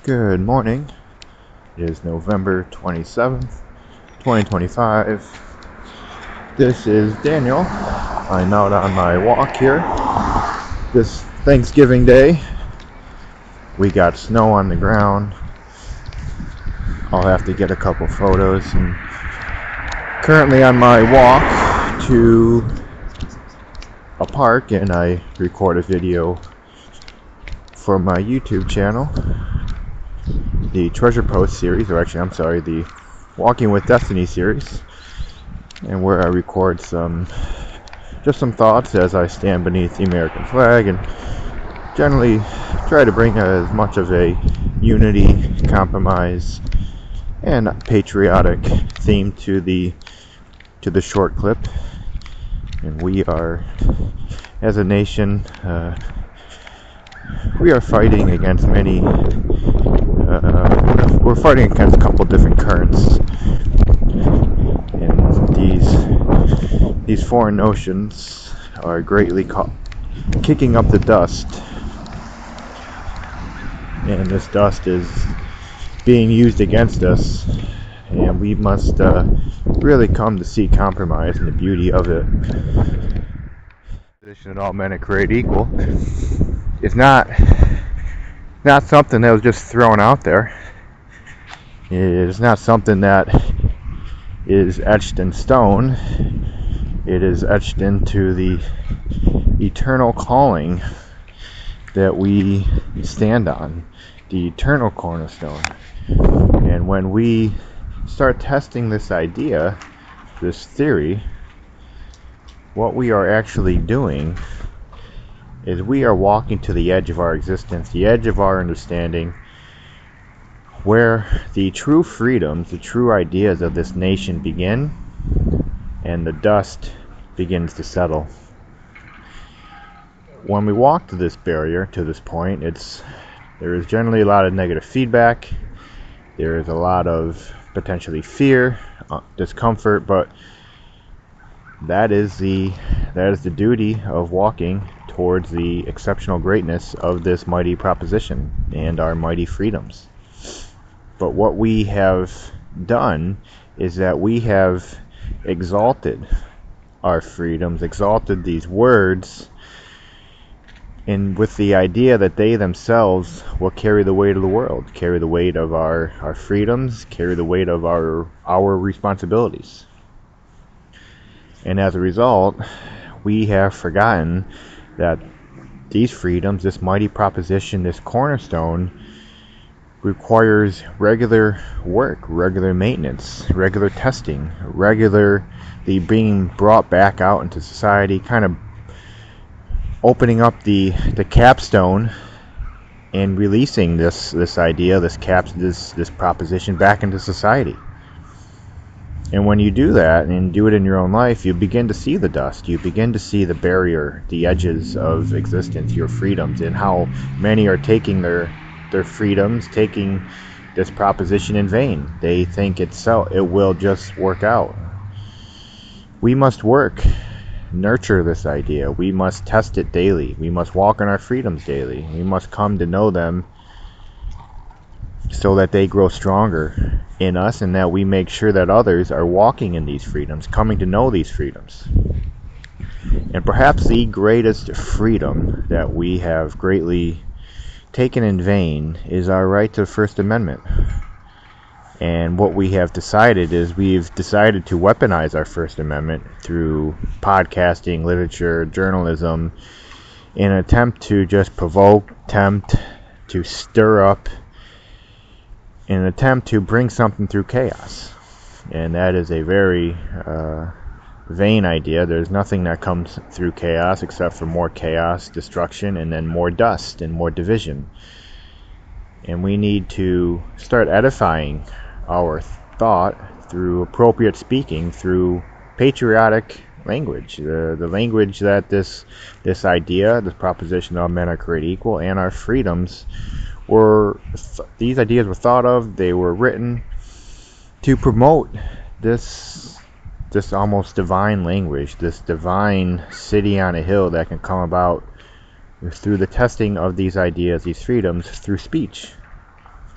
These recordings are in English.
Good morning. It is November 27th, 2025. This is Daniel. I'm out on my walk here. This Thanksgiving Day. We got snow on the ground. I'll have to get a couple photos. And currently on my walk to a park, and I record a video for my YouTube channel. The Treasure Post series, the Walking with Destiny series, and where I record some thoughts as I stand beneath the American flag and generally try to bring as much of a unity, compromise, and patriotic theme to the short clip. And we are, as a nation, we are fighting against we're fighting against a couple different currents, and these foreign notions are greatly kicking up the dust, and this dust is being used against us, and we must really come to see compromise and the beauty of it. That all men are created equal is not something that was just thrown out there. It is not something that is etched in stone. It is etched into the eternal calling that we stand on, the eternal cornerstone. And when we start testing this idea, this theory, what we are actually doing is we are walking to the edge of our existence, the edge of our understanding, where the true freedoms, the true ideas of this nation begin, and the dust begins to settle. When we walk to this barrier, to this point, there is generally a lot of negative feedback. There is a lot of potentially fear, discomfort, but that is the duty of walking towards the exceptional greatness of this mighty proposition and our mighty freedoms. But what we have done is that we have exalted our freedoms, exalted these words, and with the idea that they themselves will carry the weight of the world, carry the weight of our freedoms, carry the weight of our responsibilities. And as a result, we have forgotten that these freedoms, this mighty proposition, this cornerstone, requires regular work, regular maintenance, regular testing, regularly being brought back out into society, kind of opening up the capstone and releasing this idea, this proposition back into society. And when you do that and do it in your own life, you begin to see the dust. You begin to see the barrier, the edges of existence, your freedoms, and how many are taking their freedoms, taking this proposition in vain. They think it will just work out. We must work, nurture this idea. We must test it daily. We must walk in our freedoms daily. We must come to know them so that they grow stronger in us, and that we make sure that others are walking in these freedoms, coming to know these freedoms. And perhaps the greatest freedom that we have greatly taken in vain is our right to the First Amendment. And what we have decided is we've decided to weaponize our First Amendment through podcasting, literature, journalism, in an attempt to just provoke, tempt, to stir up, in an attempt to bring something through chaos. And that is a very vain idea. There's nothing that comes through chaos except for more chaos, destruction, and then more dust and more division. And we need to start edifying our thought through appropriate speaking, through patriotic language, the language that this idea, this proposition all men are created equal, and our freedoms these ideas were thought of, they were written to promote this almost divine language, this divine city on a hill that can come about through the testing of these ideas, these freedoms, through speech.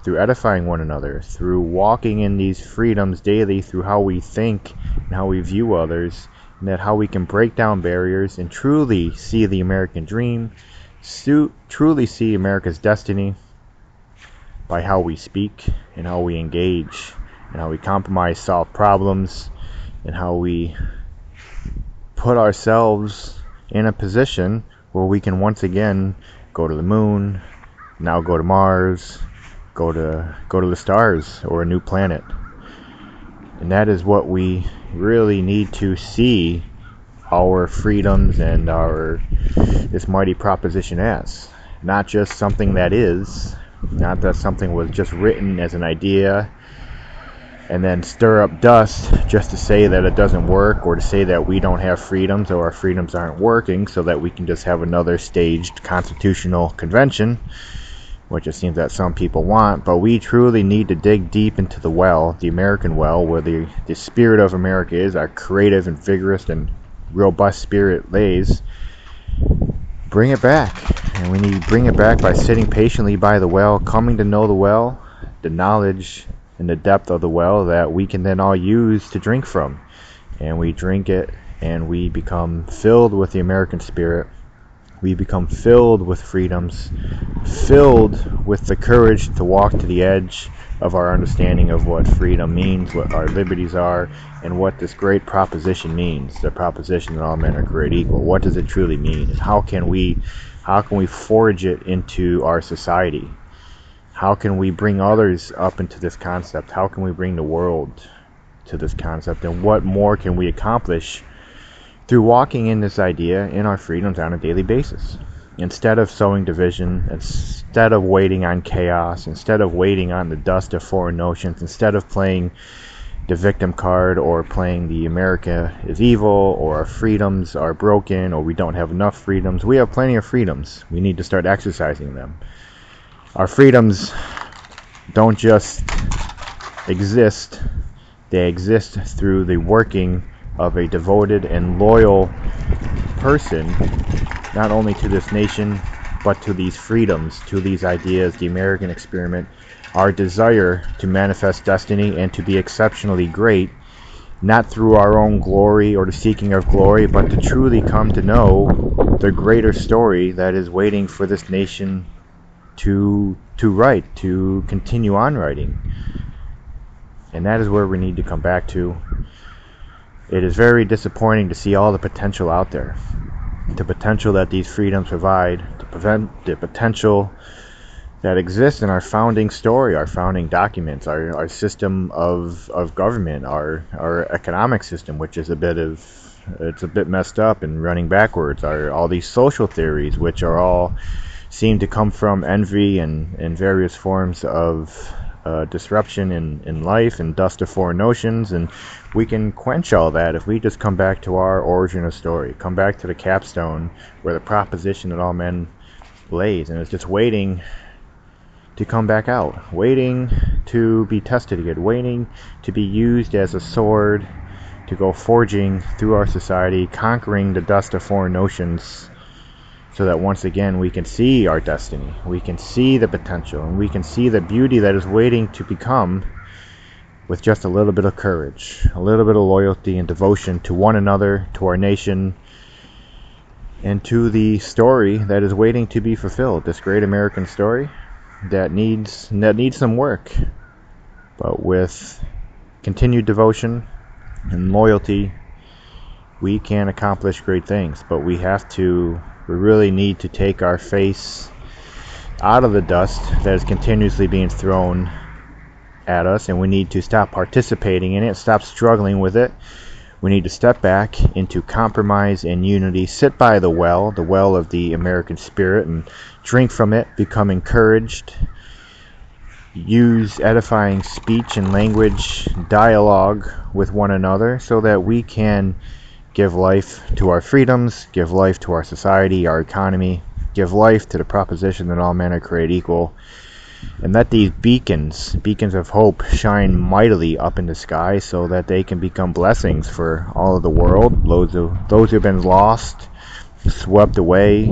through edifying one another, through walking in these freedoms daily, through how we think and how we view others, and that how we can break down barriers and truly see the American dream, truly see America's destiny by how we speak and how we engage and how we compromise, solve problems, and how we put ourselves in a position where we can once again go to the moon, now go to Mars, go to the stars or a new planet. And that is what we really need to see our freedoms and this mighty proposition as. Not just something that is, not that something was just written as an idea and then stir up dust just to say that it doesn't work, or to say that we don't have freedoms or our freedoms aren't working, so that we can just have another staged constitutional convention, which it seems that some people want. But we truly need to dig deep into the well, the American well, where the spirit of America is, our creative and vigorous and robust spirit lays. Bring it back. And we need to bring it back by sitting patiently by the well, coming to know the well, the knowledge and the depth of the well that we can then all use to drink from. And we drink it and we become filled with the American spirit. We become filled with freedoms, filled with the courage to walk to the edge of our understanding of what freedom means, what our liberties are, and what this great proposition means, the proposition that all men are created equal. What does it truly mean? And how can we forge it into our society? How can we bring others up into this concept? How can we bring the world to this concept? And what more can we accomplish through walking in this idea in our freedoms on a daily basis? Instead of sowing division, instead of waiting on chaos, instead of waiting on the dust of foreign notions, instead of playing the victim card or playing the America is evil or our freedoms are broken or we don't have enough freedoms. We have plenty of freedoms. We need to start exercising them. Our freedoms don't just exist. They exist through the working of a devoted and loyal person, not only to this nation, but to these freedoms, to these ideas, the American experiment, our desire to manifest destiny and to be exceptionally great, not through our own glory or the seeking of glory, but to truly come to know the greater story that is waiting for this nation to write, to continue on writing. And that is where we need to come back to. It is very disappointing to see all the potential out there. The potential that these freedoms provide, the potential that exists in our founding story, our founding documents, our system of government, our economic system, which is a bit messed up and running backwards. All these social theories, which are all seem to come from envy and various forms of disruption in life and dust of foreign notions. And we can quench all that if we just come back to our origin of story, come back to the capstone where the proposition that all men lays, and it's just waiting to come back out, waiting to be tested again, waiting to be used as a sword to go forging through our society, conquering the dust of foreign notions, so that once again we can see our destiny, we can see the potential, and we can see the beauty that is waiting to become with just a little bit of courage, a little bit of loyalty and devotion to one another, to our nation, and to the story that is waiting to be fulfilled, this great American story that needs some work. But with continued devotion and loyalty, we can accomplish great things. But we really need to take our face out of the dust that is continuously being thrown at us, and we need to stop participating in it, stop struggling with it. We need to step back into compromise and unity, sit by the well of the American spirit, and drink from it, become encouraged, use edifying speech and language, dialogue with one another, so that we can give life to our freedoms, give life to our society, our economy, give life to the proposition that all men are created equal, and let these beacons of hope shine mightily up in the sky, so that they can become blessings for all of the world. Those who have been lost, swept away,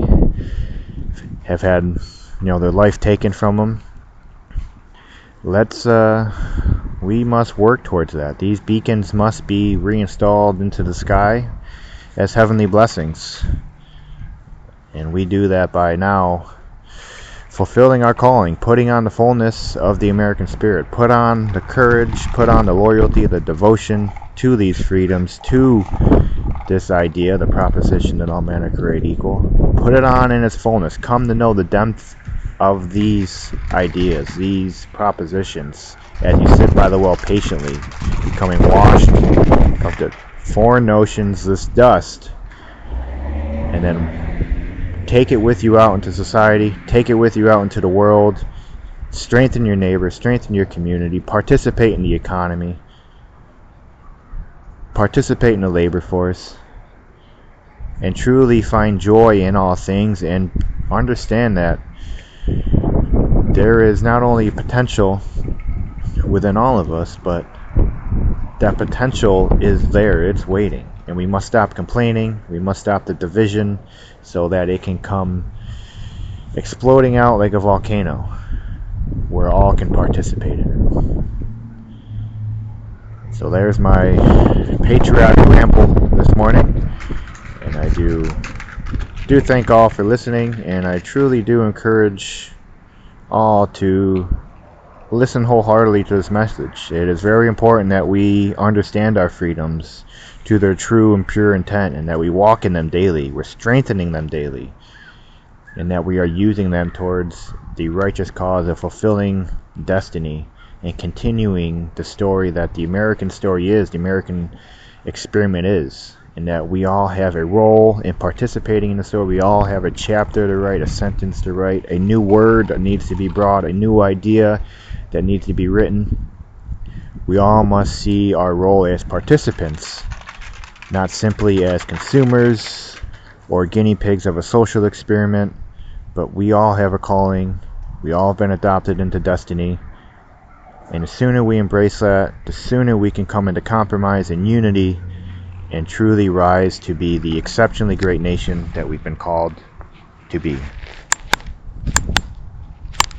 have had their life taken from them, We must work towards that. These beacons must be reinstalled into the sky as heavenly blessings. And we do that by now fulfilling our calling, putting on the fullness of the American spirit, put on the courage, put on the loyalty, the devotion to these freedoms, to this idea, the proposition that all men are created equal. Put it on in its fullness. Come to know the depth of these ideas, these propositions, as you sit by the well patiently, becoming washed of the foreign notions, this dust, and then take it with you out into society, take it with you out into the world, strengthen your neighbors, strengthen your community, participate in the economy, participate in the labor force, and truly find joy in all things, and understand that there is not only potential within all of us, but that potential is there, it's waiting. And we must stop complaining, we must stop the division, so that it can come exploding out like a volcano, where all can participate in it. So there's my patriotic ramble this morning, and I do thank all for listening, and I truly do encourage all to listen wholeheartedly to this message. It is very important that we understand our freedoms to their true and pure intent, and that we walk in them daily. We're strengthening them daily, and that we are using them towards the righteous cause of fulfilling destiny and continuing the story that the American story is, the American experiment is, and that we all have a role in participating in the story. We all have a chapter to write, a sentence to write, a new word that needs to be brought, a new idea that needs to be written. We all must see our role as participants, not simply as consumers or guinea pigs of a social experiment, but we all have a calling. We all have been adopted into destiny, and the sooner we embrace that, the sooner we can come into compromise and unity and truly rise to be the exceptionally great nation that we've been called to be.